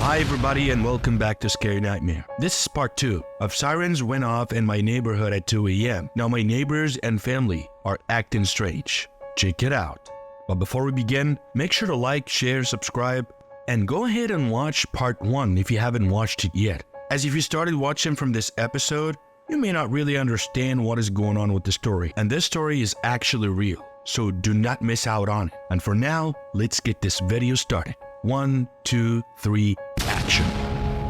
Hi everybody and welcome back to Scary Nightmare. This is part 2 of Sirens went off in my neighborhood at 2 a.m. Now my neighbors and family are acting strange. Check it out. But before we begin, make sure to like, share, subscribe, and go ahead and watch part 1 if you haven't watched it yet. As if you started watching from this episode, you may not really understand what is going on with the story. And this story is actually real, so do not miss out on it. And for now, let's get this video started. 1, 2, 3, action.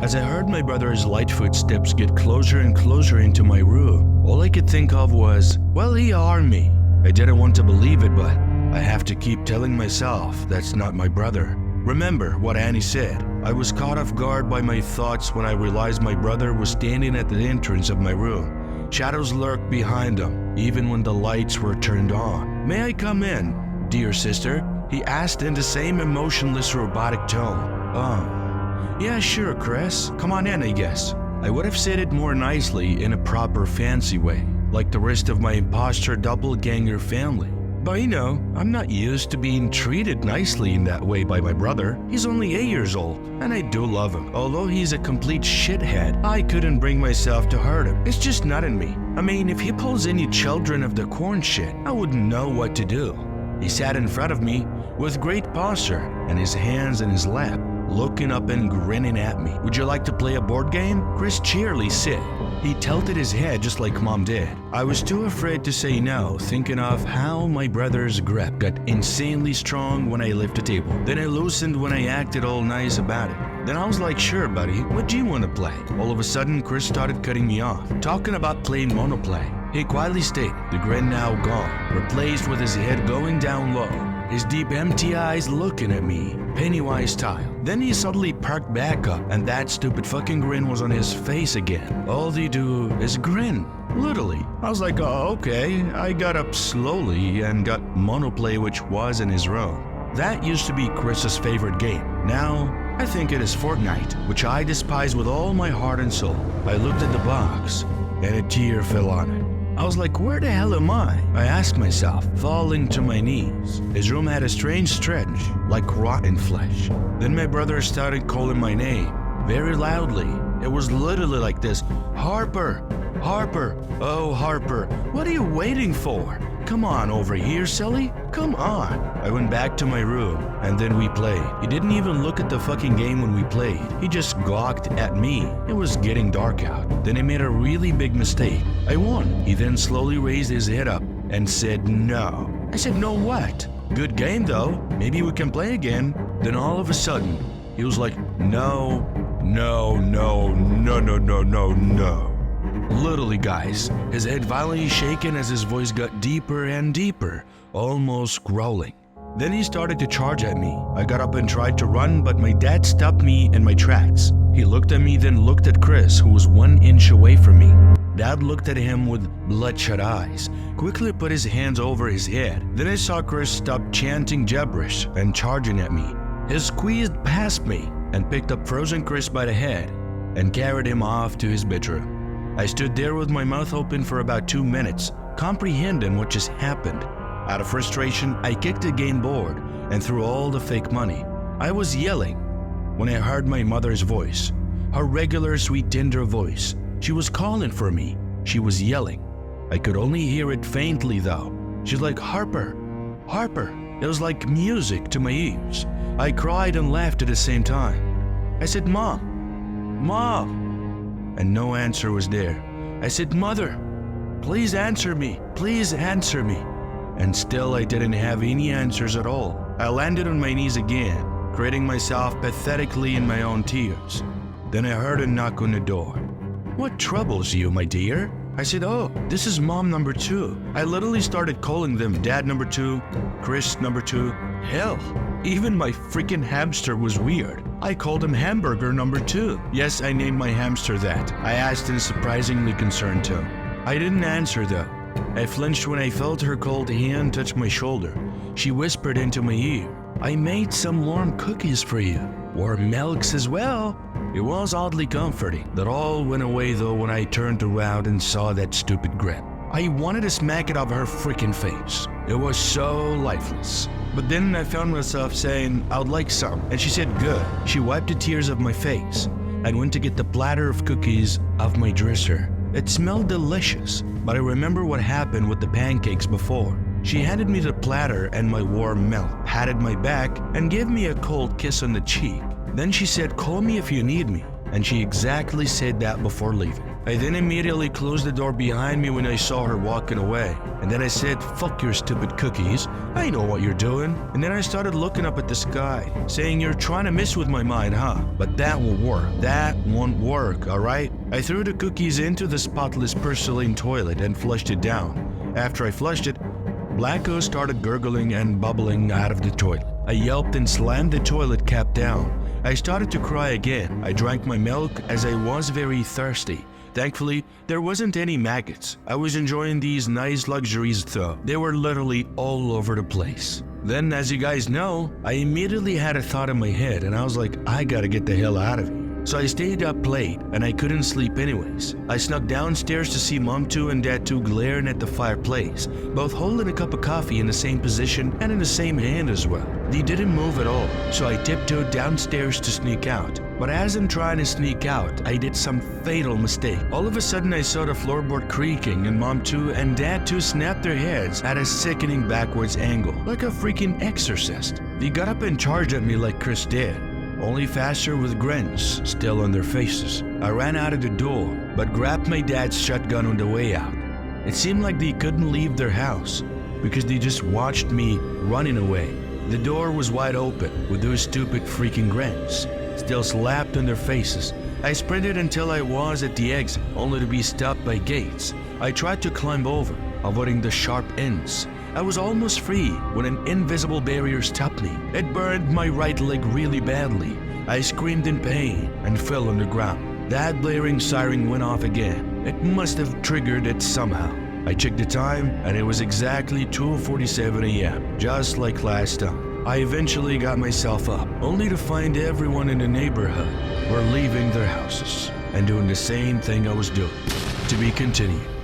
As I heard my brother's light footsteps get closer and closer into my room, all I could think of was, well, he are me. I didn't want to believe it, but I have to keep telling myself that's not my brother. Remember what Annie said. I was caught off guard by my thoughts when I realized my brother was standing at the entrance of my room. Shadows lurked behind him, even when the lights were turned on. May I come in, dear sister? He asked in the same emotionless, robotic tone. Yeah, sure, Chris. Come on in, I guess. I would have said it more nicely in a proper fancy way, like the rest of my imposter doppelganger family. But you know, I'm not used to being treated nicely in that way by my brother. He's only 8 years old, and I do love him. Although he's a complete shithead, I couldn't bring myself to hurt him. It's just not in me. I mean, if he pulls any children of the corn shit, I wouldn't know what to do. He sat in front of me with great posture and his hands in his lap, looking up and grinning at me. Would you like to play a board game? Chris cheerily said. He tilted his head just like Mom did. I was too afraid to say no, thinking of how my brother's grip got insanely strong when I lifted the table. Then I loosened when I acted all nice about it. Then I was like, sure buddy, what do you want to play? All of a sudden, Chris started cutting me off, talking about playing monoplay. He quietly stated, the grin now gone, replaced with his head going down low, his deep empty eyes looking at me, Pennywise style. Then he suddenly perked back up and that stupid fucking grin was on his face again. All they do is grin, literally. I was like, oh okay. I got up slowly and got monoplay, which was in his room. That used to be Chris's favorite game. Now, I think it is Fortnite, which I despise with all my heart and soul. I looked at the box and a tear fell on it. I was like, where the hell am I? I asked myself, falling to my knees. His room had a strange stench, like rotten flesh. Then my brother started calling my name, very loudly. It was literally like this, Harper, Harper, oh Harper, what are you waiting for? Come on over here, silly, come on. I went back to my room and then we played. He didn't even look at the fucking game when we played. He just gawked at me. It was getting dark out. Then he made a really big mistake. I won. He then slowly raised his head up and said no. I said, no what? Good game though. Maybe we can play again. Then all of a sudden, he was like, no, no, no, no, no, no, no, no. Literally, guys, his head violently shaken as his voice got deeper and deeper, almost growling. Then he started to charge at me. I got up and tried to run, but my dad stopped me in my tracks. He looked at me, then looked at Chris, who was 1 inch away from me. Dad looked at him with bloodshot eyes, quickly put his hands over his head. Then I saw Chris stop chanting gibberish and charging at me. He squeezed past me and picked up frozen Chris by the head and carried him off to his bedroom. I stood there with my mouth open for about 2 minutes, comprehending what just happened. Out of frustration, I kicked the game board and threw all the fake money. I was yelling when I heard my mother's voice, her regular sweet tender voice. She was calling for me. She was yelling. I could only hear it faintly though. She's like, Harper, Harper. It was like music to my ears. I cried and laughed at the same time. I said, Mom, Mom. And no answer was there. I said, Mother, please answer me, please answer me. And still I didn't have any answers at all. I landed on my knees again, creating myself pathetically in my own tears. Then I heard a knock on the door. What troubles you, my dear? I said, oh, this is Mom number 2. I literally started calling them Dad number 2, Chris number 2. Hell, even my freaking hamster was weird. I called him Hamburger number 2. Yes, I named my hamster that. I asked in a surprisingly concerned tone. I didn't answer though. I flinched when I felt her cold hand touch my shoulder. She whispered into my ear, I made some warm cookies for you. Warm milks as well. It was oddly comforting. That all went away though when I turned around and saw that stupid grin. I wanted to smack it off her freaking face. It was so lifeless. But then I found myself saying, I would like some, and she said good. She wiped the tears off my face and went to get the platter of cookies off my dresser. It smelled delicious, but I remember what happened with the pancakes before. She handed me the platter and my warm milk, patted my back, and gave me a cold kiss on the cheek. Then she said, call me if you need me, and she exactly said that before leaving. I then immediately closed the door behind me when I saw her walking away, and then I said, fuck your stupid cookies, I know what you're doing. And then I started looking up at the sky, saying, you're trying to mess with my mind, huh? But that won't work. That won't work, alright? I threw the cookies into the spotless porcelain toilet and flushed it down. After I flushed it, Blacko started gurgling and bubbling out of the toilet. I yelped and slammed the toilet cap down. I started to cry again. I drank my milk as I was very thirsty. Thankfully, there wasn't any maggots. I was enjoying these nice luxuries though. They were literally all over the place. Then, as you guys know, I immediately had a thought in my head and I was like, I gotta get the hell out of here. So I stayed up late and I couldn't sleep anyways. I snuck downstairs to see Mom 2 and Dad 2 glaring at the fireplace, both holding a cup of coffee in the same position and in the same hand as well. They didn't move at all, so I tiptoed downstairs to sneak out. But as I'm trying to sneak out, I did some fatal mistake. All of a sudden I saw the floorboard creaking and Mom 2 and Dad 2 snapped their heads at a sickening backwards angle, like a freaking exorcist. They got up and charged at me like Chris did, only faster with grins still on their faces. I ran out of the door, but grabbed my dad's shotgun on the way out. It seemed like they couldn't leave their house because they just watched me running away. The door was wide open with those stupid freaking grins still slapped on their faces. I sprinted until I was at the exit, only to be stopped by gates. I tried to climb over, avoiding the sharp ends. I was almost free when an invisible barrier stopped me. It burned my right leg really badly. I screamed in pain and fell on the ground. That blaring siren went off again. It must have triggered it somehow. I checked the time and it was exactly 2:47 a.m., just like last time. I eventually got myself up, only to find everyone in the neighborhood were leaving their houses and doing the same thing I was doing. To be continued.